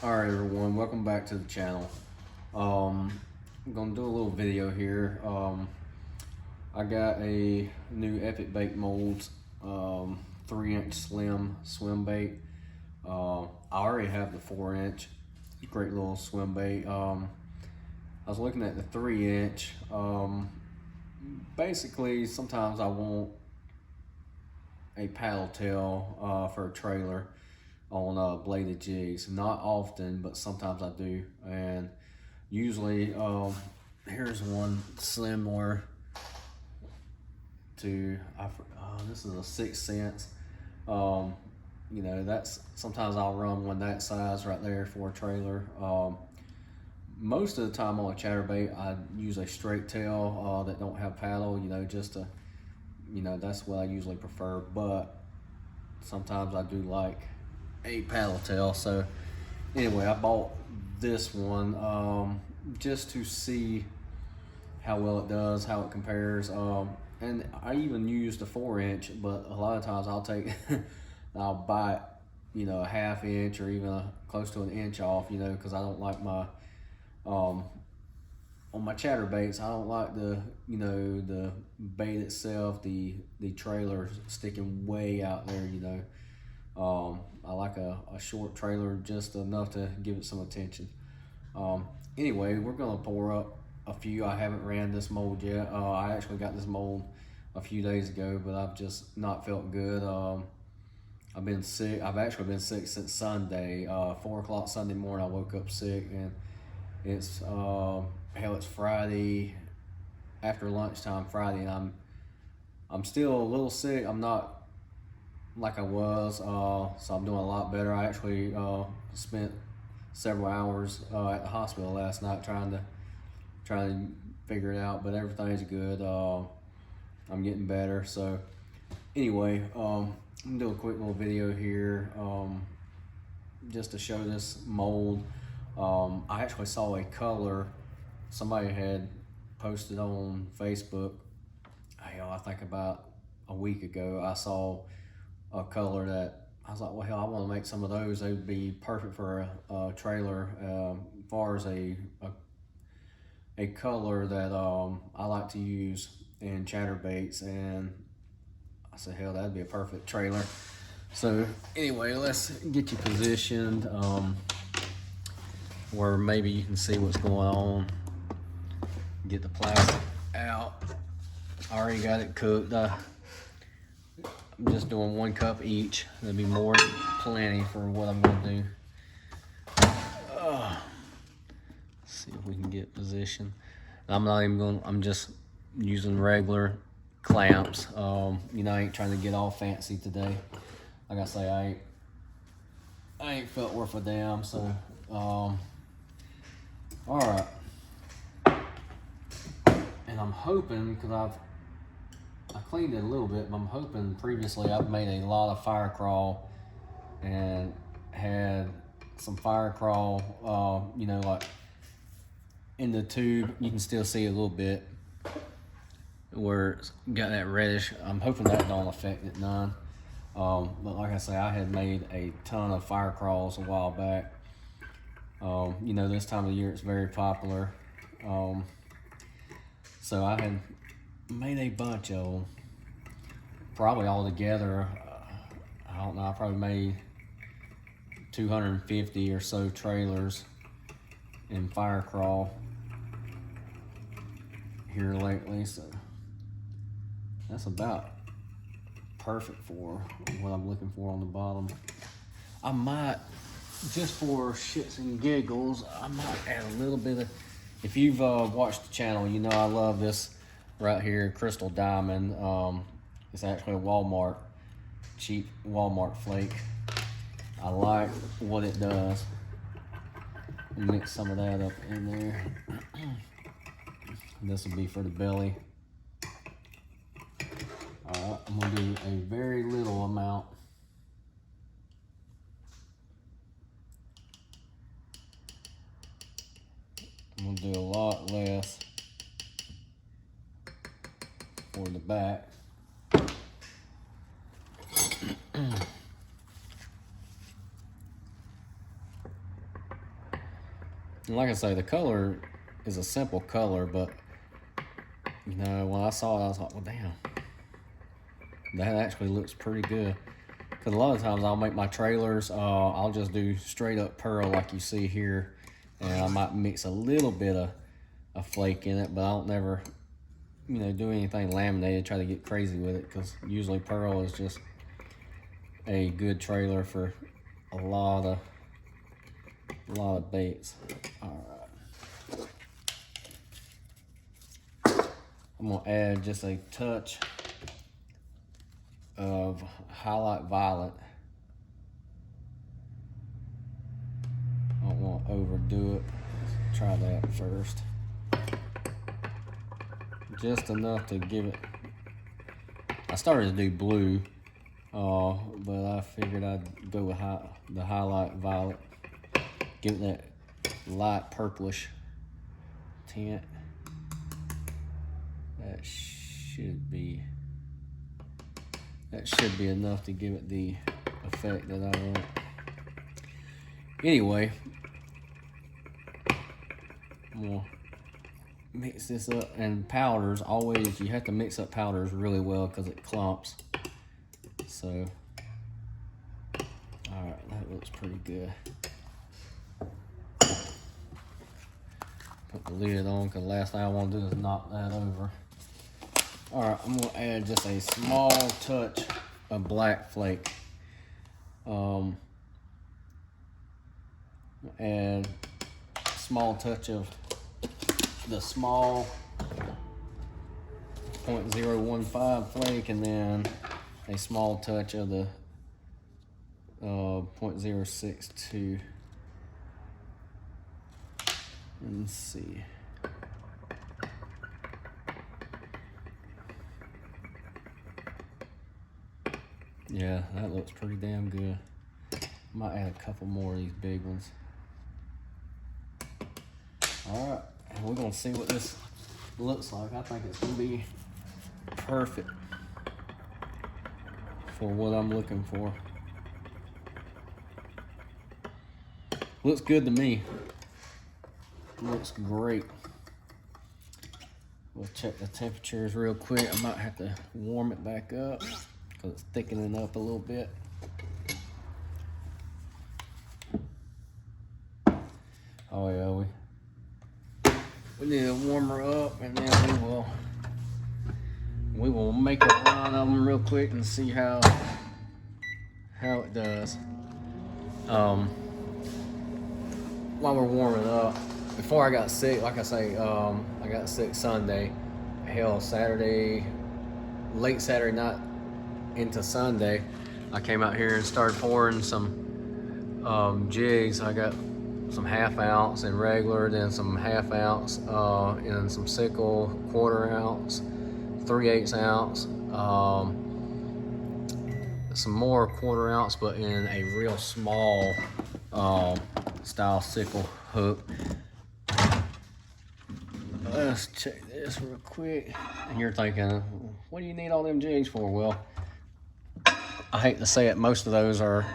Alright everyone, welcome back to the channel. I'm gonna do a little video here. I got a new Epic Bait Molds 3-inch slim swim bait. I already have the 4-inch, great little swim bait. I was looking at the 3-inch. Basically, sometimes I want a paddle tail for a trailer on bladed jigs. Not often, but sometimes I do. And usually, here's one similar to, this is a 6 cents. You know, that's, sometimes I'll run one that size right there for a trailer. Most of the time on a chatterbait, I use a straight tail that don't have paddle, you know, just to, you know, that's what I usually prefer. But sometimes I do like a paddle tail. So anyway, I bought this one just to see how well it does, how it compares. And I even used the 4-inch, but a lot of times I'll take, I'll bite, you know, a 1/2 inch or even close to an inch off, you know, because I don't like my, on my chatterbaits, I don't like the, you know, the bait itself, the trailer sticking way out there, you know. I like a short trailer, just enough to give it some attention. Anyway, we're gonna pour up a few. I haven't ran this mold yet. I actually got this mold a few days ago, but I've just not felt good. I've been sick. I've actually been sick since Sunday. 4 o'clock Sunday morning, I woke up sick, and it's it's Friday after lunchtime Friday, and I'm still a little sick. I'm not like I was, so I'm doing a lot better. I actually spent several hours at the hospital last night trying to figure it out, but everything's good. I'm getting better. So anyway, I'm gonna do a quick little video here just to show this mold. I actually saw a color somebody had posted on Facebook. I think about a week ago. I saw a color that I was like, well, hell, I want to make some of those. They would be perfect for a trailer. As far as a color that I like to use in chatterbaits, and I said, hell, that'd be a perfect trailer. So anyway, let's get you positioned where maybe you can see what's going on. Get the plastic out. I already got it cooked. I'm just doing 1 cup each. There'll be more than plenty for what I'm gonna do. See if we can get position. I'm just using regular clamps. You know, I ain't trying to get all fancy today. Like I say, I ain't felt worth a damn, so, all right. And I'm hoping, because I cleaned it a little bit, but I'm hoping previously I've made a lot of fire crawl and had some fire crawl, you know, like in the tube. You can still see a little bit where it's got that reddish. I'm hoping that don't affect it none. But like I say, I had made a ton of fire crawls a while back. You know, this time of year it's very popular. So I had made a bunch of them. Probably all together, I don't know, I probably made 250 or so trailers in fire crawl here lately. So that's about perfect for what I'm looking for on the bottom. I might, just for shits and giggles, I might add a little bit of, if you've watched the channel, you know I love this right here, Crystal Diamond. It's actually a Walmart, cheap Walmart flake. I like what it does. Mix some of that up in there. This will be for the belly. All right, I'm gonna do a very little amount. I'm gonna do a lot less for the back. And like I say, the color is a simple color, but you know, when I saw it, I was like, well, damn, that actually looks pretty good. Because a lot of times I'll make my trailers, I'll just do straight up pearl like you see here, and I might mix a little bit of a flake in it, but I don't never, you know, do anything laminated, try to get crazy with it, because usually pearl is just a good trailer for a lot of baits. All right, I'm gonna add just a touch of highlight violet. I don't want to overdo it. Let's try that first. Just enough to give it. I started to do blue, but I figured I'd go with the highlight violet. Give it that light purplish tint. That should be enough to give it the effect that I want. Anyway, I'm gonna mix this up. And powders, always, you have to mix up powders really well because it clumps. So, all right, that looks pretty good. Put the lid on because the last thing I want to do is knock that over. All right, I'm gonna add just a small touch of black flake. Add a small touch of the small 0.015 flake, and then a small touch of the 0.062. Let's see. Yeah, that looks pretty damn good. Might add a couple more of these big ones. All right, and we're gonna see what this looks like. I think it's gonna be perfect for what I'm looking for. Looks good to me. Looks great. We'll check the temperatures real quick. I might have to warm it back up because it's thickening up a little bit. Oh yeah, we need to warm her up, and then we will make a run of them real quick and see how it does. While we're warming up, before I got sick, like I say, I got sick Sunday. Hell, Saturday, late Saturday night into Sunday, I came out here and started pouring some jigs. I got some 1/2 ounce in regular, then some 1/2 ounce in some sickle, 1/4 ounce, 3/8 ounce, some more 1/4 ounce, but in a real small style sickle hook. Let's check this real quick. And you're thinking, what do you need all them jigs for? Well, I hate to say it, most of those are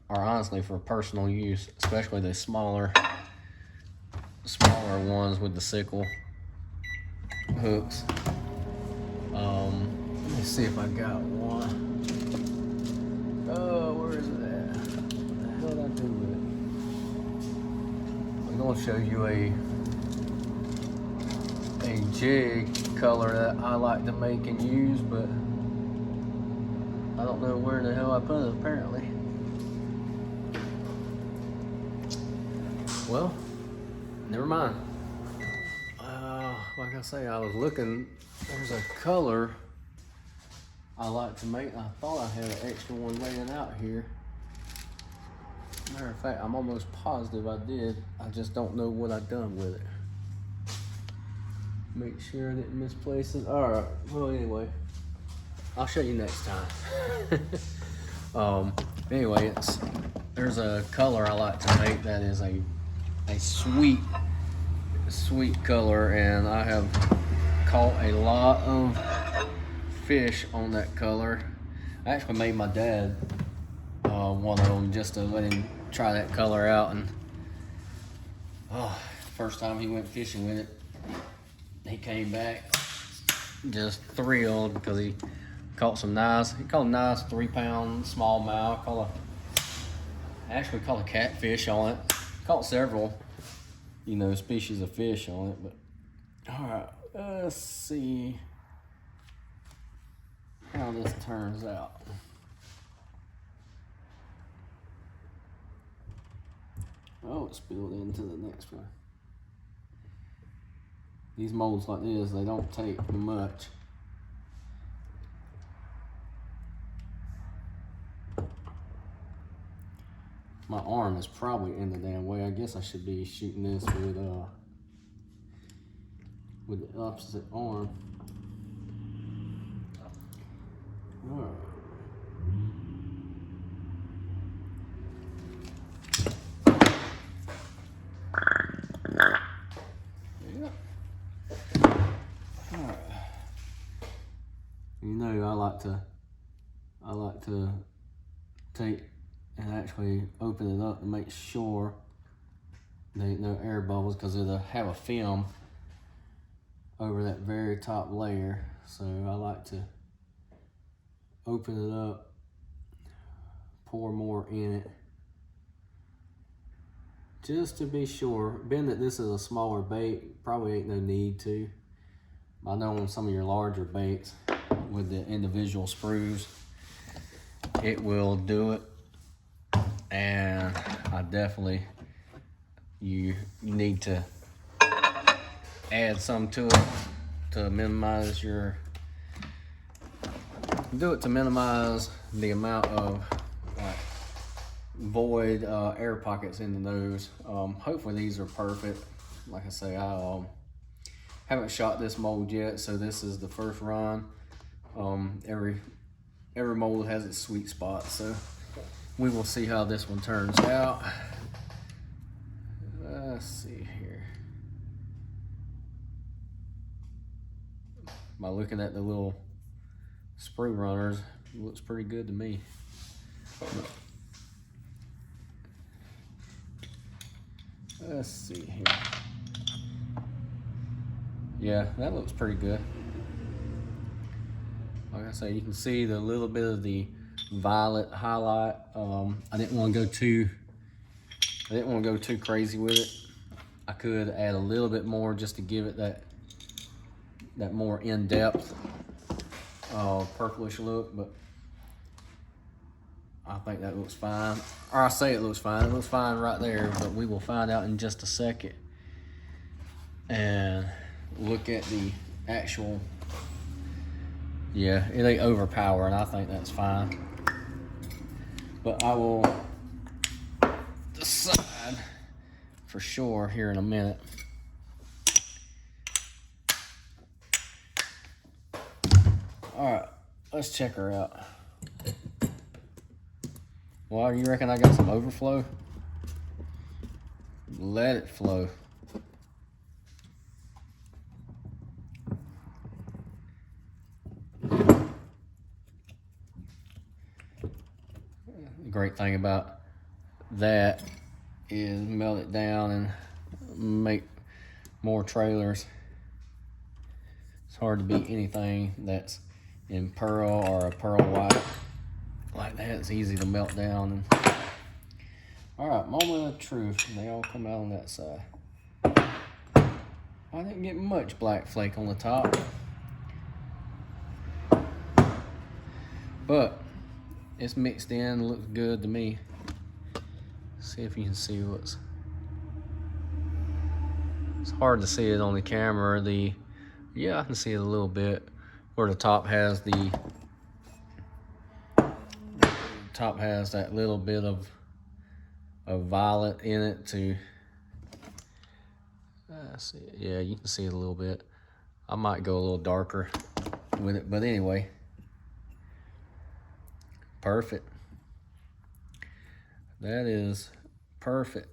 honestly for personal use, especially the smaller ones with the sickle hooks. Let me see if I got one. Oh, where is it at? What the hell did I do with it? I'm gonna show you a jig color that I like to make and use, but I don't know where the hell I put it apparently. Well, never mind. Like I say, I was looking, there's a color I like to make. I thought I had an extra one laying out here. Matter of fact, I'm almost positive I did. I just don't know what I've done with it. Make sure I didn't misplace it. All right, well anyway, I'll show you next time. Anyway, there's a color I like to make that is a sweet color, and I have caught a lot of fish on that color. I actually made my dad one of them just to let him try that color out, and Oh, first time he went fishing with it, he came back just thrilled because he caught some nice, he caught a nice 3-pound smallmouth, actually caught a catfish on it. Caught several, species of fish on it, but all right, let's see how this turns out. Oh, it spilled into the next one. These molds like this, they don't take much. My arm is probably in the damn way. I guess I should be shooting this with the opposite arm. All right. I like to take and actually open it up to make sure there ain't no air bubbles, because it'll have a film over that very top layer. So I like to open it up, pour more in it, just to be sure. Being that this is a smaller bait, probably ain't no need to. I know on some of your larger baits with the individual sprues, it will do it. And I definitely, you need to add some to it to minimize minimize the amount of void air pockets in the nose. Hopefully these are perfect. Like I say, I haven't shot this mold yet, so this is the first run. Every mold has its sweet spot, so we will see how this one turns out. Let's see here. By looking at the little sprue runners, it looks pretty good to me. Let's see here. Yeah, that looks pretty good. Like I say, you can see the little bit of the violet highlight. I didn't want to go too crazy with it. I could add a little bit more just to give it that more in-depth purplish look, but I think that looks fine. Or I say it looks fine. It looks fine right there, but we will find out in just a second and look at the actual. Yeah, it ain't overpowering. I think that's fine. But I will decide for sure here in a minute. All right, let's check her out. Well, you reckon I got some overflow? Let it flow. The great thing about that is melt it down and make more trailers. It's hard to beat anything that's in pearl or a pearl white like that. It's easy to melt down. All right, moment of truth. They all come out on that side. I didn't get much black flake on the top, but it's mixed in, looks good to me. See if you can see what's. It's hard to see it on the camera. Yeah, I can see it a little bit where the top has that little bit of violet in it to. See it. Yeah, you can see it a little bit. I might go a little darker with it, but anyway, perfect. That is perfect.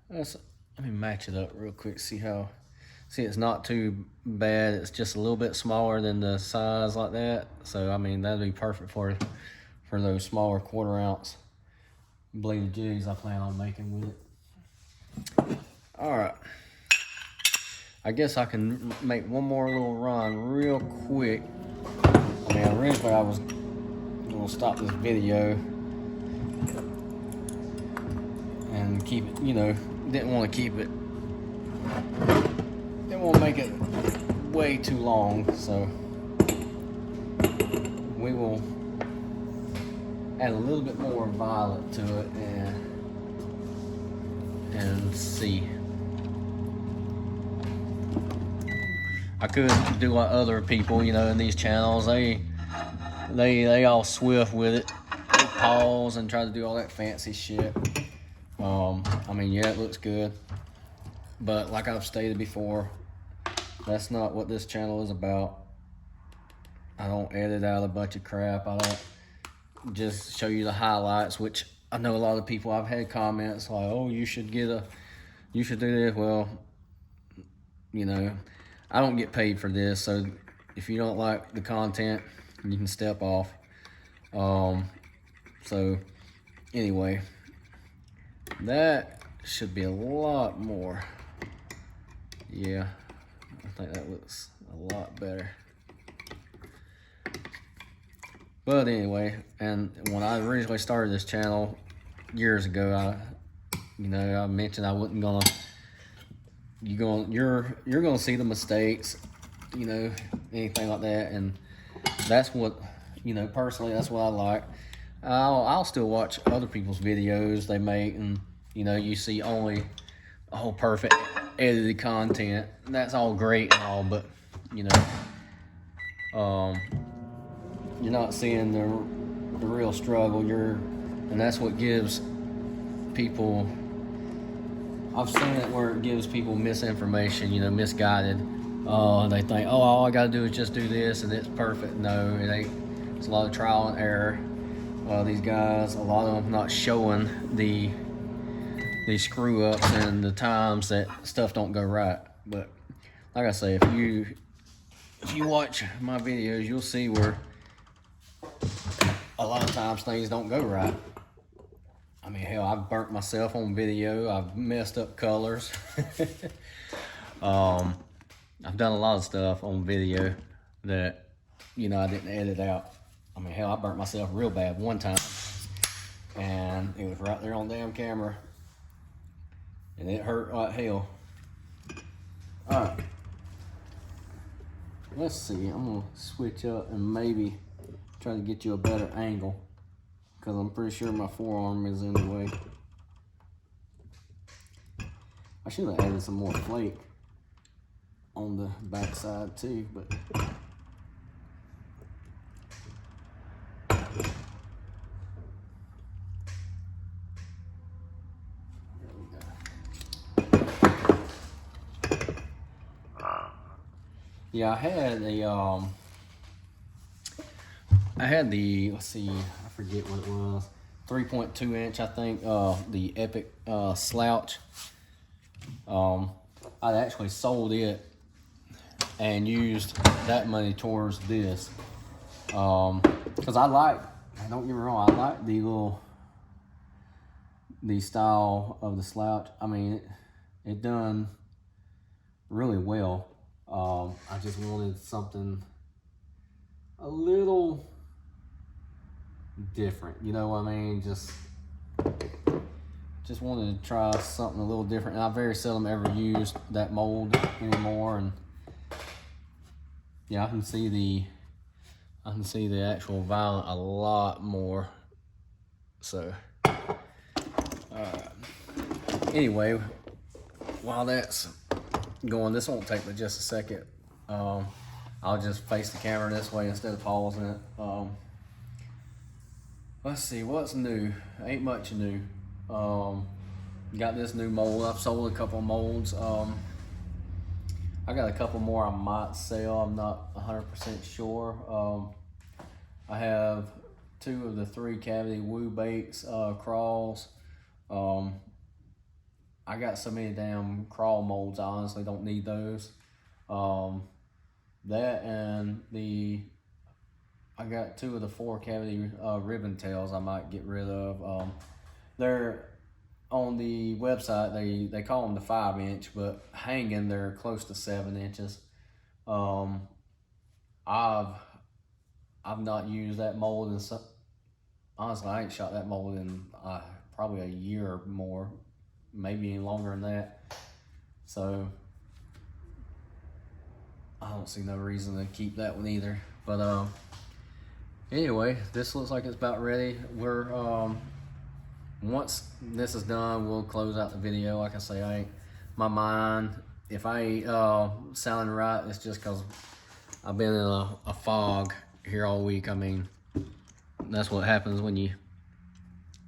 Let me match it up real quick. See, it's not too bad. It's just a little bit smaller than the size like that. So I mean, that'd be perfect for those smaller 1/4 ounce bladed jigs I plan on making with it. All right. I guess I can make one more little run real quick. I mean, originally I was gonna stop this video and keep it, you know, didn't want to keep it, didn't want to make it way too long, so we will add a little bit more violet to it and see. I could do like other people, you know, in these channels. They all swift with it. They pause and try to do all that fancy shit. I mean, yeah, it looks good, but like I've stated before, that's not what this channel is about. I don't edit out a bunch of crap. I don't just show you the highlights, which I know a lot of people, I've had comments like, oh, you should do this. Well, you know, I don't get paid for this, so if you don't like the content, you can step off. So anyway, that should be a lot more. Yeah, I think that looks a lot better. But anyway, and when I originally started this channel years ago, I mentioned I wasn't gonna. You're gonna see the mistakes, you know, anything like that, and that's what, you know, personally, that's what I like. I'll still watch other people's videos they make, and you know, you see only a whole perfect edited content. That's all great and all, but you know, you're not seeing the real struggle. And that's what gives people. I've seen it where it gives people misinformation, you know, misguided. They think, oh, all I gotta do is just do this and it's perfect. No, it ain't. It's a lot of trial and error. These guys, a lot of them not showing the screw ups and the times that stuff don't go right. But like I say, if you watch my videos, you'll see where a lot of times things don't go right. I mean, hell, I've burnt myself on video. I've messed up colors. I've done a lot of stuff on video that, you know, I didn't edit out. I mean, hell, I burnt myself real bad one time, and it was right there on damn camera, and it hurt like hell. All right, let's see. I'm gonna switch up and maybe try to get you a better angle, because I'm pretty sure my forearm is in the way. I should have added some more flake on the back side too, but there we go. Yeah, I had the, let's see, I forget what it was, 3.2 inch, I think, the Epic Slouch. I actually sold it and used that money towards this, because don't get me wrong, I like the style of the Slouch. I mean, it done really well. I just wanted something a little different, you know what I mean? Just wanted to try something a little different, and I very seldom ever used that mold anymore. And yeah, I can see the actual violet a lot more. So, anyway, while that's going, this won't take but just a second. I'll just face the camera this way instead of pausing it. Let's see, what's new? Ain't much new. Got this new mold. I've sold a couple molds. I got a couple more I might sell. I'm not 100% sure. I have 2 of the 3 cavity woo baits, crawls. I got so many damn crawl molds, I honestly don't need those. That and I got 2 of the 4 cavity ribbon tails I might get rid of. They're on the website they call them the 5-inch, but hanging they're close to 7 inches. I've not used that mold in honestly, I ain't shot that mold in probably a year or more, maybe even longer than that. So I don't see no reason to keep that one either. But anyway, this looks like it's about ready. We're once this is done, we'll close out the video. Like I say, my mind, if I ain't sounding right, it's just because I've been in a fog here all week. I mean, that's what happens when you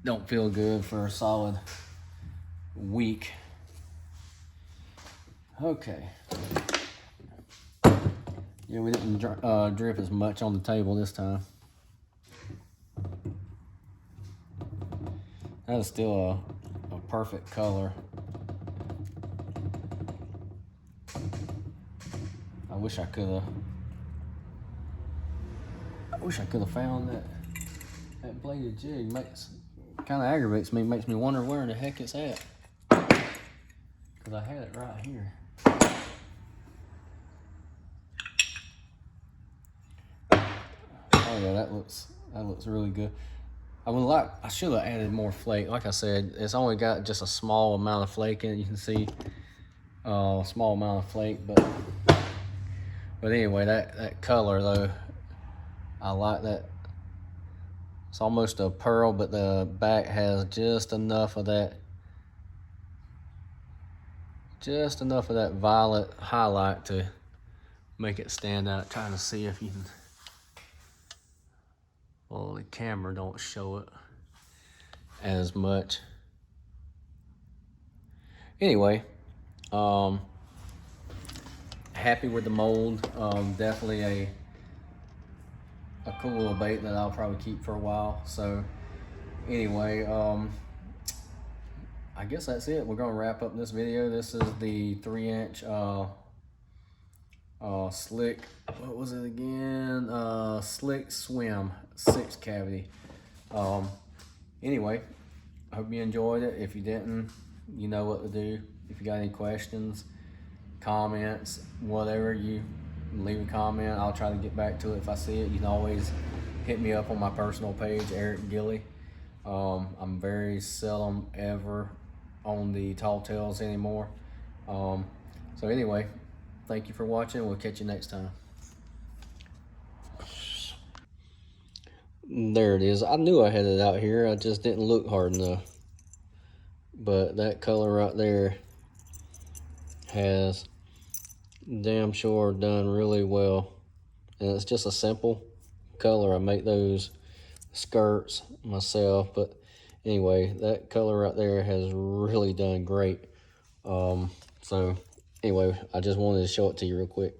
don't feel good for a solid week. Okay. Yeah, we didn't drip as much on the table this time. That is still a perfect color. I wish I could have found that bladed jig. Kind of aggravates me, makes me wonder where in the heck it's at. Because I had it right here. Oh yeah, that looks really good. I should have added more flake. Like I said, it's only got just a small amount of flake in it. You can see a small amount of flake, but anyway, that color though, I like that. It's almost a pearl, but the back has just enough of that violet highlight to make it stand out. Trying to see if you can. Well, the camera don't show it as much. Anyway, happy with the mold. Definitely a cool little bait that I'll probably keep for a while. So anyway, I guess that's it. We're gonna wrap up this video. This is the 3-inch slick, what was it again? Slick Swim 6 cavity. Anyway, I hope you enjoyed it. If you didn't, you know what to do. If you got any questions, comments, whatever, you leave a comment. I'll try to get back to it if I see it. You can always hit me up on my personal page, Eric Gilly. I'm very seldom ever on the tall tails anymore. So anyway, thank you for watching. We'll catch you next time. There it is. I knew I had it out here. I just didn't look hard enough. But that color right there has damn sure done really well. And it's just a simple color. I make those skirts myself. But anyway, that color right there has really done great. So anyway, I just wanted to show it to you real quick.